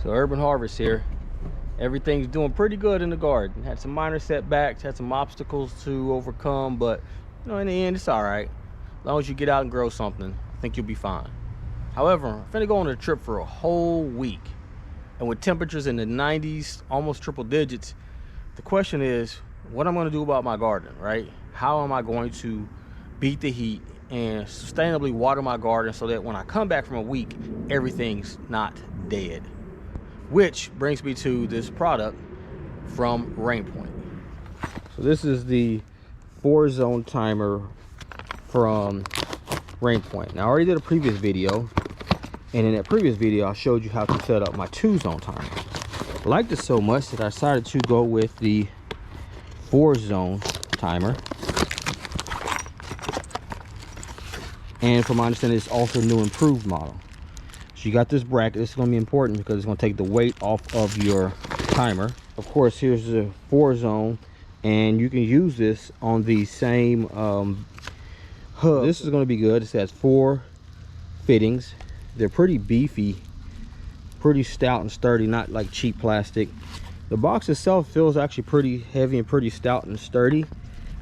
So Urban Harvest here. Everything's doing pretty good in the garden. Had some minor setbacks, had some obstacles to overcome, but you know, in the end, it's all right. As long as you get out and grow something, I think you'll be fine. However, I'm finna go on a trip for a whole week. And with temperatures in the 90s, almost triple digits, the question is, what I'm gonna do about my garden, right? How am I going to beat the heat and sustainably water my garden so that when I come back from a week, everything's not dead? Which brings me to this product from Rainpoint. So this is the 4-zone timer from Rainpoint. Now I already did a previous video, and in that previous video I showed you how to set up my 2-zone timer. I liked it so much that I decided to go with the 4-zone timer. And from my understanding, it's also a new improved model. So you got this bracket. This is going to be important because it's going to take the weight off of your timer. Of course, here's the 4-zone, and you can use this on the same hub. This is going to be good. It has 4 fittings. They're pretty beefy, pretty stout and sturdy, not like cheap plastic. The box itself feels actually pretty heavy and pretty stout and sturdy.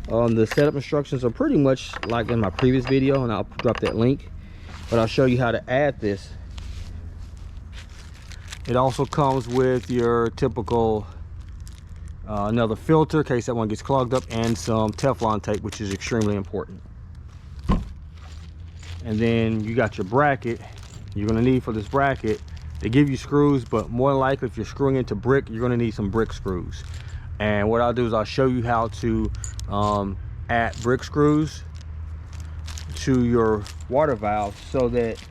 The setup instructions are pretty much like in my previous video, and I'll drop that link, but I'll show you how to add this. It also comes with your typical another filter in case that one gets clogged up, and some Teflon tape, which is extremely important. And then you got your bracket. You're going to need for this bracket, they give you screws, but more than likely if you're screwing into brick, you're going to need some brick screws. And what I'll do is I'll show you how to add brick screws to your water valve so that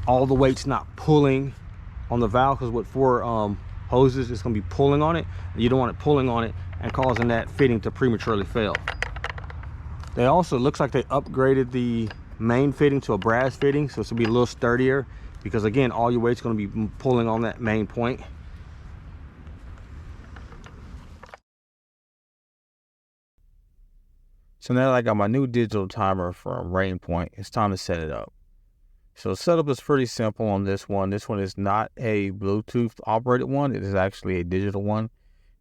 all the weight's not pulling on the valve, because with 4 hoses, it's going to be pulling on it. You don't want it pulling on it and causing that fitting to prematurely fail. They also, looks like they upgraded the main fitting to a brass fitting, so it's going to be a little sturdier, because again, all your weight's going to be pulling on that main point. So now that I got my new digital timer from Rainpoint, it's time to set it up. So the setup is pretty simple on this one. This one is not a Bluetooth operated one. It is actually a digital one,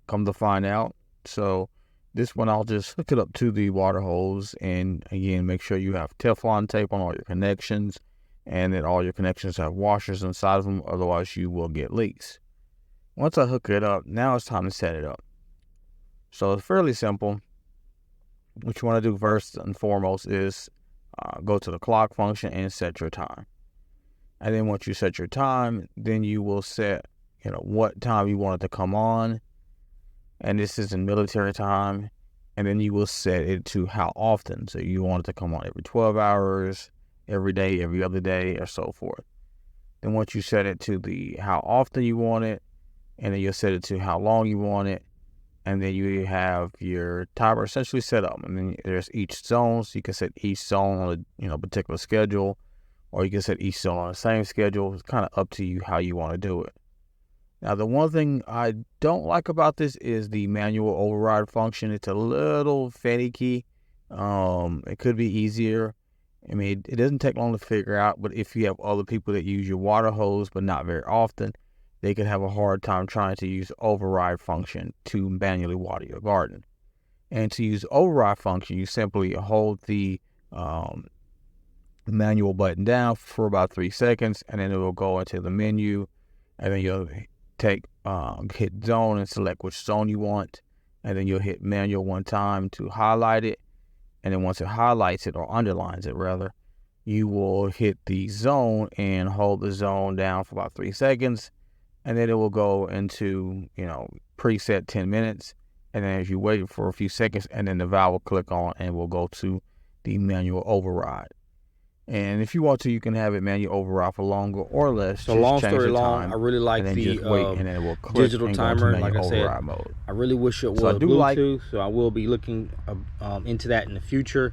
come to find out. So this one, I'll just hook it up to the water hose, and again, make sure you have Teflon tape on all your connections, and that all your connections have washers inside of them, otherwise you will get leaks. Once I hook it up, now it's time to set it up. So it's fairly simple. What you want to do first and foremost is go to the clock function and set your time. And then once you set your time, then you will set, what time you want it to come on. And this is in military time. And then you will set it to how often. So you want it to come on every 12 hours, every day, every other day, or so forth. Then once you set it to the how often you want it, and then you'll set it to how long you want it, and then you have your timer essentially set up. And then there's each zone, so you can set each zone on a particular schedule, or you can set each zone on the same schedule. It's kind of up to you how you want to do it. Now, the one thing I don't like about this is the manual override function. It's a little finicky. It could be easier. I mean, it doesn't take long to figure out, but if you have other people that use your water hose, but not very often, they could have a hard time trying to use override function to manually water your garden. And to use override function, you simply hold the manual button down for about 3 seconds, and then it will go into the menu, and then you'll hit zone and select which zone you want, and then you'll hit manual one time to highlight it, and then once it highlights it, or underlines it rather, you will hit the zone and hold the zone down for about 3 seconds, and then it will go into, preset 10 minutes. And then as you wait for a few seconds, and then the valve will click on and will go to the manual override. And if you want to, you can have it manual override for longer or less. So long story long, I really like the digital timer. Like I said, mode. I really wish it was Bluetooth, so I will be looking into that in the future.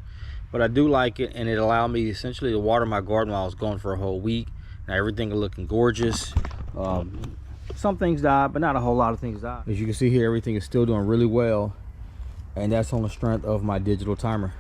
But I do like it, and it allowed me essentially to water my garden while I was gone for a whole week. Now everything is looking gorgeous. Some things died, but not a whole lot of things died. As you can see here, everything is still doing really well, and that's on the strength of my digital timer.